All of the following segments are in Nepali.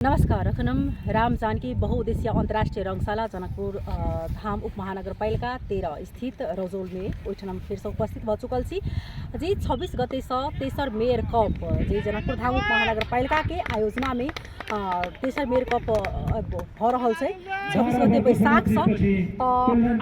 नमस्कार रखनम राम जानकी बहुउद्देश्य अंतर्राष्ट्रीय रंगशाला जनकपुर धाम उपमहानगरपालिका 13 स्थित रोजोल में ओइठन फिर से उपस्थित भ चुकल छी जी 26 गते से तेसर मेयर कप जी जनकपुर धाम उपमहानगरपालिका के आयोजना में तेसर मेयर कप भ रहल छै 26 गते बैसाख से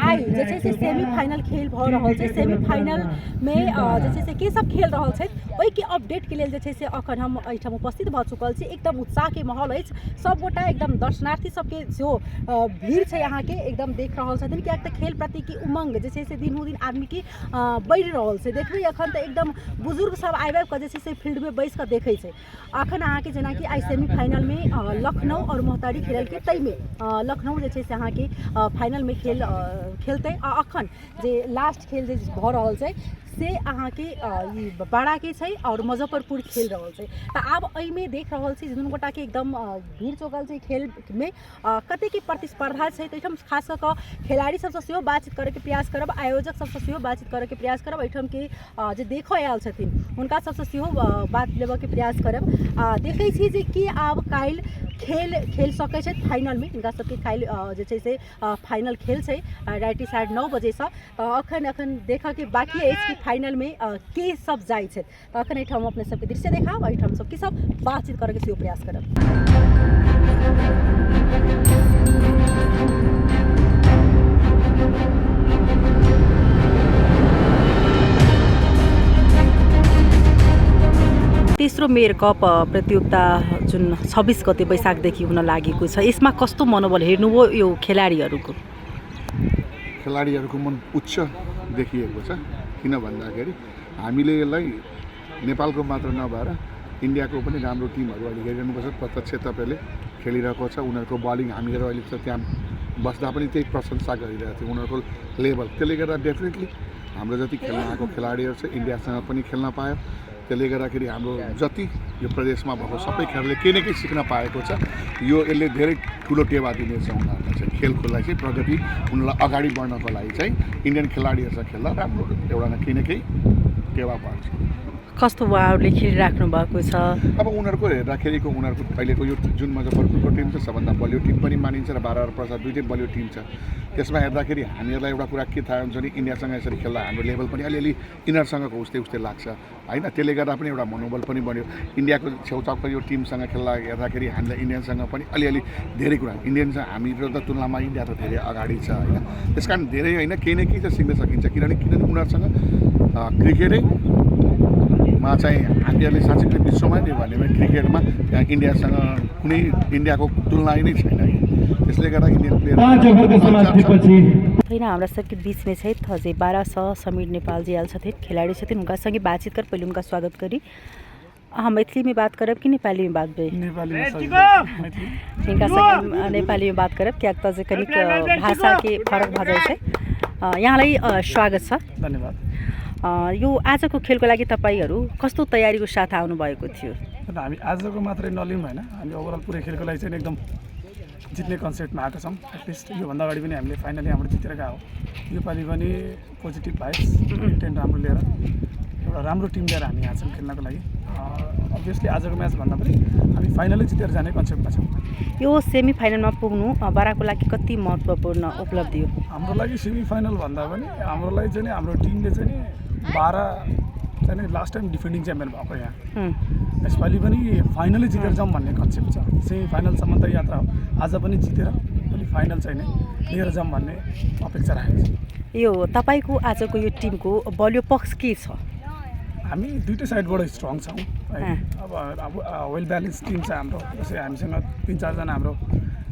आई जे छै से सेमीफाइनल खेल भ रहल छै। सेमीफाइनल में जे छै से के सब खेल रहल छै ओहि के अपडेट के लेल जे छै से अखन हम एहिठाम उपस्थित भ चुकल छी। एकदम उत्साह के माहौल है, सब गोटा एकदम दर्शनार्थी सबके जो भीड़ है यहाँ के एकदम देख रहा छथिन कि एक खेल प्रति की उमंग जे से दिन आदमी की बढ़ रहा है। देखबे अखन तो एकदम बुजुर्ग सब आबि के जे से फील्ड में बैस कर देखे छै। अखन अहाँ के जना कि आई सेमीफाइनल में लखनऊ और मोहतारी खेल के तई में लखनऊ जे से अहाँ के फाइनल में खेलते अखन जे लास्ट खेल जे भ रहल छै से अहाँ के बाड़ा के छै और मुजफ्फरपुर खेल रहल छै। आब एहि में देख रहल छी दुनू गोटा के एकदम भीड़ चोकल छै खेल में कते की प्रतिस्पर्धा छै। तो खास कर खिलाड़ी सबसे सेहो बातचीत करे के प्रयास करब, आयोजक सबसे सेहो बातचीत करे के प्रयास करब, एहिठाम के जे देख आयल छथिन हुनका सबसे सेहो बात लेबे के प्रयास करब। देखै छी जे कि आब काल्हि खेल सकै छै फाइनल में हिनका सबके काल्हि जे छै से फाइनल खेल छै राति 9:30 बजे से। अखन देखा के बाकी है कि फाइनल में के सब जाइ छै। तो अखन एहिठाम अपने सबके दृश्य देखाब, एहिठाम सब के सब बातचीत करे के सेहो प्रयास करब। तेस्रो मेयर कप प्रतियोगिता जुन 26 गते बैशाखदेखि हुन लागेको छ, यसमा कस्तो मनोबल हेर्नुभयो यो खेलाडीहरूको मन उच्च देखिएको छ। किन भन्दाखेरि हामीले यसलाई नेपालको मात्र नभएर इन्डियाको पनि राम्रो टिमहरू अहिले हेरिरहनुपर्छ। प्रत्यक्ष तपाईँले खेलिरहेको छ, उनीहरूको बलिङ हामीहरू अहिले त्यहाँ बस्दा पनि त्यही प्रशंसा गरिरहेको थियो उनीहरूको लेभल। त्यसले गर्दा डेफिनेटली हाम्रो जति खेल्न आएको खेलाडीहरू छ इन्डियासँग पनि खेल्न पायो। त्यसले गर्दाखेरि हाम्रो जति यो प्रदेशमा भएको सबै खेलाडीले केही न केही सिक्न पाएको छ। यसले धेरै ठुलो टेवा दिनेछ उनीहरूलाई चाहिँ खेलको लागि चाहिँ प्रगति उनीहरूलाई अगाडि बढ्नको लागि चाहिँ इन्डियन खेलाडीहरूसँग खेल्दा राम्रो एउटा न केही टेवा पाउँछ। कस्तो उहाँहरूले खेलिराख्नु भएको छ। अब उनीहरूको हेर्दाखेरिको उनीहरूको अहिलेको यो जुन मुजफ्फरपुरको टिम छ सबभन्दा बलियो टिम पनि मानिन्छ र 12 प्रसाद दुइटै बलियो टिम छ। त्यसमा हेर्दाखेरि हामीहरूलाई एउटा कुरा के थाहा हुन्छ नि इन्डियासँग यसरी खेल्दा हाम्रो लेभल पनि अलिअलि यिनीहरूसँगको उस्तै लाग्छ होइन। त्यसले गर्दा पनि एउटा मनोबल पनि बन्यो। इन्डियाको छेउछाउको यो टिमसँग खेल्दा हेर्दाखेरि हामीलाई इन्डियनसँग पनि अलिअलि धेरै कुरा इन्डियनसँग हामीहरू त तुलनामा इन्डिया त धेरै अगाडि छ होइन। त्यस कारण धेरै होइन केही न केही त सिक्न सकिन्छ। किनभने उनीहरूसँग क्रिकेटै मा चाहिँ हामीहरूले साँच्चै विश्वमा नै भन्यो भने क्रिकेटमा त्यहाँ इन्डियासँग कुनै इन्डियाको तुलना नै छैन। त्यसले गर्दा इन्डियन प्लेयर होइन हाम्रा सबके बीच में छै अझै 1200 समीर नेपाल जी आयल छथिन, खिलाड़ी छथिन, उनका संगे बातचीत कर पहले उनका स्वागत करी। हाँ मैथिली में बात करब कि नेपाली में बात भए? इनका संगे नेपाली में बात करब क्या त कनिक भाषा के फरक भ जाय छै। यहाँलाई स्वागत छ, धन्यवाद। यो आजको खेलको लागि तपाईहरु कस्तो तयारीको साथ आउनु भएको थियो? हामी आजको मात्रै नलिम हैन, हामी ओभरअल पुरै खेलको लागि चाहिँ एकदम जित्ने कन्सेप्टमा आएको छौँ। एटलिस्ट योभन्दा अगाडि पनि हामीले फाइनली हाम्रो जितेर गएको हो। योपालि पनि पोजिटिभ भाइब्स इन्टेन्ट राम्रो लिएर एउटा राम्रो टिम लिएर हामी यहाँ छौँ खेल्नको लागि। अभियसली आजको म्याच भन्दा पनि हामी फाइनली जितेर जाने कन्सेप्टमा छौँ। यो सेमी फाइनलमा पुग्नु बाराको लागि कति महत्त्वपूर्ण उपलब्धि हो? हाम्रो लागि सेमी फाइनल भन्दा पनि हाम्रो लागि चाहिँ हाम्रो टिमले चाहिँ बारा चाहिँ लास्ट टाइम डिफेन्डिङ च्याम्पियन भएको यहाँ यसपालि पनि फाइनली जितेर जाउँ भन्ने कन्सेप्ट छ। सेमी फाइनलसम्म त यात्रा हो, आज पनि जितेर भोलि फाइनल चाहिँ लिएर जाउँ भन्ने अपेक्षा राखेको छ। यो तपाईको आजको यो टिमको बलियो पक्ष के छ? हामी दुईटै साइडबाट स्ट्रङ छौँ है। अब वेल ब्यालेन्स टिम छ हाम्रो। जस्तै हामीसँग 3-4 जना हाम्रो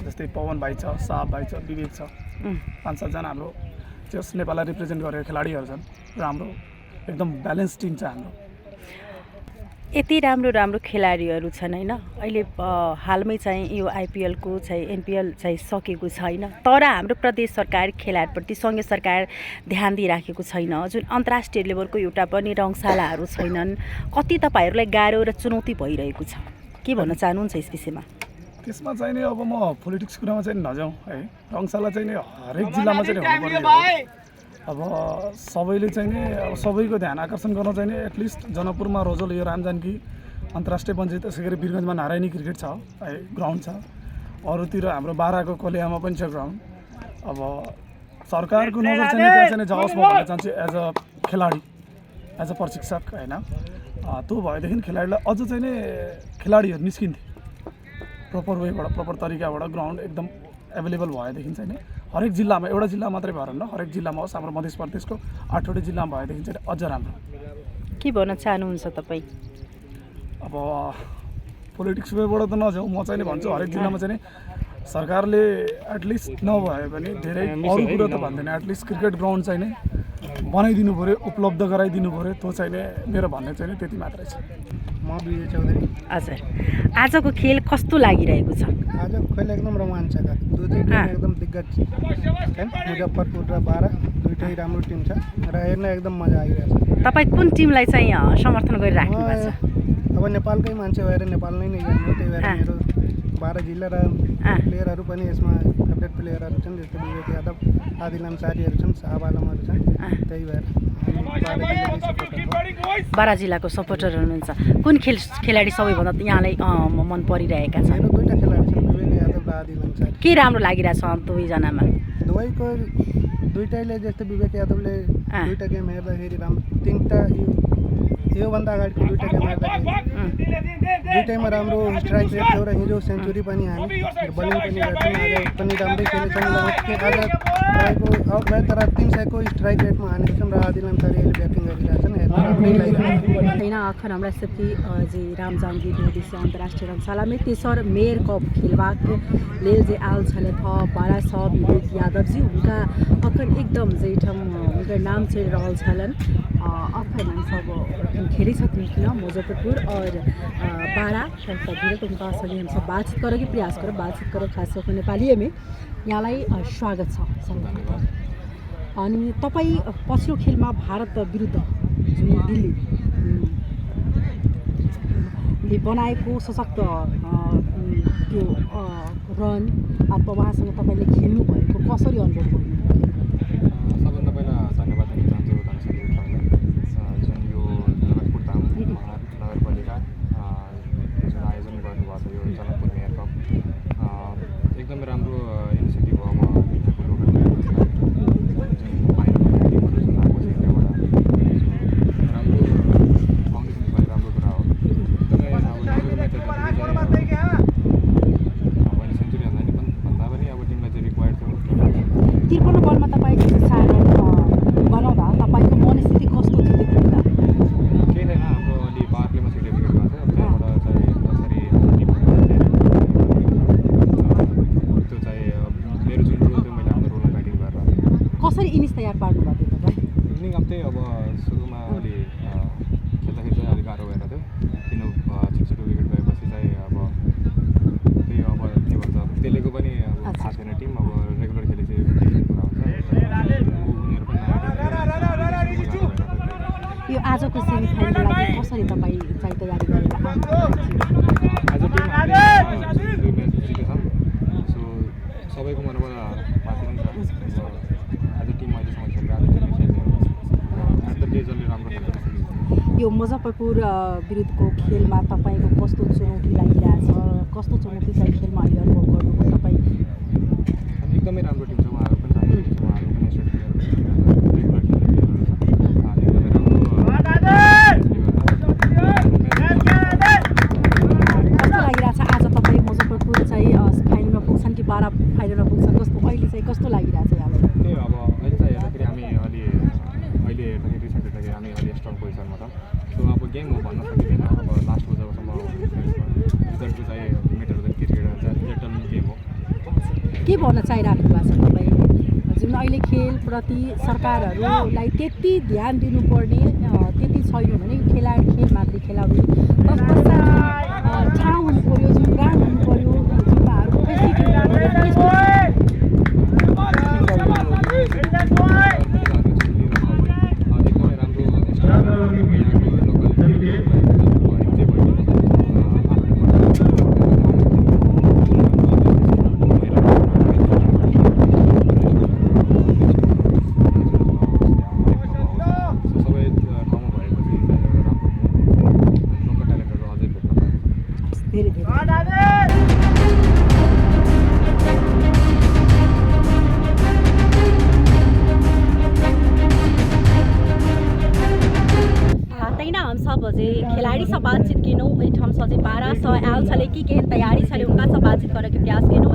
जस्तै पवन भाइ छ, साहब भाइ छ, विवेक छ, 5-7 जना हाम्रो जस नेपाललाई रिप्रेजेन्ट गरेर खेलाडीहरू छन् र हाम्रो एकदम ब्यालेन्स टिम छ हाम्रो। यति राम्रो खेलाडीहरू छन् हैन। अहिले हालमै चाहिँ यो आइपिएल को चाहिँ एनपिएल चाहिँ सकेको छैन, तर हाम्रो प्रदेश सरकार खेलाडीप्रति सङ्घीय सरकार ध्यान दिइराखेको छैन। जुन अन्तर्राष्ट्रिय लेभलको एउटा पनि रङशालाहरू छैनन्, कति तपाईहरुलाई गाह्रो र चुनौती भइरहेको छ, के भन्न चाहनुहुन्छ यस विषयमा? त्यसमा चाहिँ नि अब म पोलिटिक्स कुरामा चाहिँ नजाउँ है। रङशाला चाहिँ नि हरेक जिल्लामा चाहिँ हुनुपर्ने हो। अब सबैले चाहिँ नि अब सबैको ध्यान आकर्षण गर्न चाहिँ नि एटलिस्ट जनकपुरमा रोजोल यो राम जानकी अन्तर्राष्ट्रिय पञ्चायत त्यसै गरी वीरगञ्जमा नारायणी क्रिकेट छ ग्राउन्ड छ, अरूतिर हाम्रो बाराको कोलियामा पनि छ ग्राउन्ड। अब सरकारको नजर चाहिँ त्यहाँ चाहिँ जाओस् म भन्न चाहन्छु एज अ खेलाडी, एज अ प्रशिक्षक होइन। त्यो भएदेखि खेलाडीलाई अझ चाहिँ नि खेलाडीहरू निस्किन्थे प्रपर वेबाट, प्रपर तरिकाबाट ग्राउन्ड एकदम एभाइलेबल भएदेखि चाहिँ नि हरेक जिल्लामा, एउटा जिल्ला मात्रै भएर न हरेक जिल्लामा होस्, हाम्रो मध्य प्रदेशको 8वटै जिल्लामा भएदेखि चाहिँ अझ राम्रो। के भन्न चाहनुहुन्छ तपाईँ? अब पोलिटिक्स वेबाट त नजाउँ, म चाहिँ नि भन्छु हरेक जिल्लामा चाहिँ नि सरकारले एटलिस्ट नभए पनि धेरै अरू कुरो त भन्दैन, एटलिस्ट क्रिकेट ग्राउन्ड चाहिँ नि बनाइदिनु पऱ्यो, उपलब्ध गराइदिनु पऱ्यो। त्यो चाहिँ नि मेरो भन्ने चाहिँ नि त्यति मात्रै छ। म विजय चौधरी। हजुर, आजको खेल कस्तो लागिरहेको छ? आजको खेल एकदम रोमाञ्चक, दुई टिम एकदम दिग्गज छन्, मुजफ्फरपुर र बारा दुईटै राम्रो टिम छ र हेर्न एकदम मजा आइरहेछ। तपाईँ कुन टिमलाई चाहिँ समर्थन गरिराख्नु भएको छ? अब नेपालकै मान्छे भएर नेपाल नै हेर्नु, त्यही भएर मेरो बारा जिल्ला र प्लेयरहरू पनि यसमा फेभरेट प्लेयरहरू छन्, जस्तो विवेक यादव, आदिल अन्सारीहरू छन्, शाहब आलमहरू छन्, त्यही भएर बारा जिल्लाको सपोर्टर हुनुहुन्छ। कुन खेलाडी सबैभन्दा यहाँलाई मन परिरहेका छन्? मेरो दुईवटा खेलाडी छन्, विवेक यादव र आदिल अन्सारी। के राम्रो लागिरहेछ दुवैजनामा? दुईटैले जस्तो विवेक यादवले दुईवटा गेम हेर्दाखेरि राम्रो, तिनवटा योभन्दा अगाडिको दुईवटा गेम हेर्दाखेरि दुईटैमा राम्रो स्ट्राइक रेट थियो र हिजो सेन्चुरी पनि हाल्यो, बलिङ पनि गर्छन्, आज पनि राम्रै खेलेछन्। आज तर 300 को स्ट्राइक रेटमा हानेको छन् र आदिल अन्सारी अहिले ब्याटिङ गरिरहेछन्, हेर्न राम्रै लागिरहेको छ। होइन अखन हमरा सबके जे रामजानगी 2 दिवसीय अन्तर्राष्ट्रिय रंगशाला में तेसर मेयर कप खेलबाक लेल जे आयल छले बारा सब विवेक यादव जी, उनका अखन एकदम जेठम उनका नाम चल रहल छलन। अखन हम सब खेली छथिन किन मुजफ्फरपुर और बारा संसदीय उनका सँगै हम सब बातचीत गरेको प्रयास गरौँ, बातचीत गरौँ खास गरी नेपालीमै। यहाँलाई स्वागत छ सर्वप्रथम। अनि तपाईँ पछिल्लो खेलमा भारत विरुद्ध जुन दिल्लीले बनाएको सशक्त त्यो रन अथवा उहाँसँग तपाईँले खेल्नु भएको कसरी अनुभव गर्नु? सबभन्दा पहिला धन्यवाद दिन चाहन्छु धनशरी उठाउलाई, जुन यो जनकपुर धाम नगरपालिका जुन आयोजन गर्नुभएको छ यो जनकपुर मेयर कप, एकदमै राम्रो इनिसिएटिभ हो। अब यहाँको लोकल जुन बाहिरबाट टिमहरू जुन आएको छ इन्डियाबाट, राम्रो फाउन्डेसन पनि राम्रो कुरा हो। एकदमै अब हिजोको म्याच हेर्दाखेरि मैले सेन्चुरी हान्दा नि भन्दा पनि अब टिमलाई चाहिँ रिक्वायर्ड थियो। 53 बलमा तपाईँ 4 रन बनाउँदा तपाईँको मनस्थिति कस्तो थियो त्यति बेला? केही छैन, हाम्रो अलि पावर प्लेमा सिट विकेट भएको थियो, त्यहाँबाट चाहिँ कसरी त्यो चाहिँ मेरो जुन रोल थियो मैले आफ्नो रोलमा ब्याटिङ गरेर। कसरी इनिस तयार पार्नु भएको थियो तपाईँ? इभिनिङ अब त्यही अब सुरुमा अलि खेल्दाखेरि चाहिँ अलिक गाह्रो भएर थियो, किन छिटो विकेट गएपछि चाहिँ अब त्यही अब के भन्छ त्यसलेको पनि अब थाहा छैन टिम, अब रेगुलर खेले चाहिँ कुरा हुन्छ, उनीहरू पनि यो आजको सेमिफाइनलको लागि कसरी तपाईँ चाहिँ तयारी गरेर आउनु? आज टिम हामीले 2 म्याच जितेछौँ, सो सबैको मनोबल माथि पनि छ। आज टिम अहिलेसम्म खेलेर आज टिमले खेल्ने एट द डे जसले राम्रो खेल्छ। यो मुजफ्फरपुर विरुद्धको खेलमा तपाईँको कस्तो चुनौती लागिरहेछ? कस्तो चुनौती चाहिँ खेलमा अहिले अनुभव गर्नुभयो तपाईँ? एकदमै राम्रो टिम छ, उहाँहरू पनि राम्रो टिम छ, उहाँहरू पनि नेसनल प्लेयरहरू रेगुलर खेल्ने प्लेयरहरू छ, एकदमै राम्रो। कस्तो लागिरहेछ आज तपाईँ मुजफ्फरपुर चाहिँ फाइनलमा पुग्छन् कि बारा फाइनलमा पुग्छन्? कस्तो अहिले चाहिँ कस्तो लागिरहेछ यहाँलाई? त्यही अब अहिले चाहिँ हेर्दाखेरि हामी अहिले हेर्दाखेरि रिसेन्ट हेर्दाखेरि हामी अलि स्ट्रङ पोजिसनमा छौँ। सो अब गेम हो भन्न सकिँदैन, अब लास्टको जबसम्म रिजल्टको चाहिँ मेटर हुँदैन, क्रिकेट जेटल गेम हो। के भन्न चाहिराख्नु भएको छ तपाईँ? जुन अहिले खेलप्रति सरकारहरूलाई त्यति ध्यान दिनुपर्ने त्यति छैन भने खेल मात्रै खेलाउने तत्पश्चात ठाउँ हुनु पऱ्यो, जुन ग्राउन्ड हुनु पऱ्यो, जिम्माहरूको फेसिलिटी हुनु पऱ्यो। सबै ठाउँमा भएपछि चाहिँ राम्रो लोकल ट्यालेन्टहरू अझै भेट्न सब जे खिलाड़ी सब बातचीत किनौ एठाम से जे 1200 आयल छले की केहन तैयारी छले उनका सब बातचीत करे के प्रयास किनौ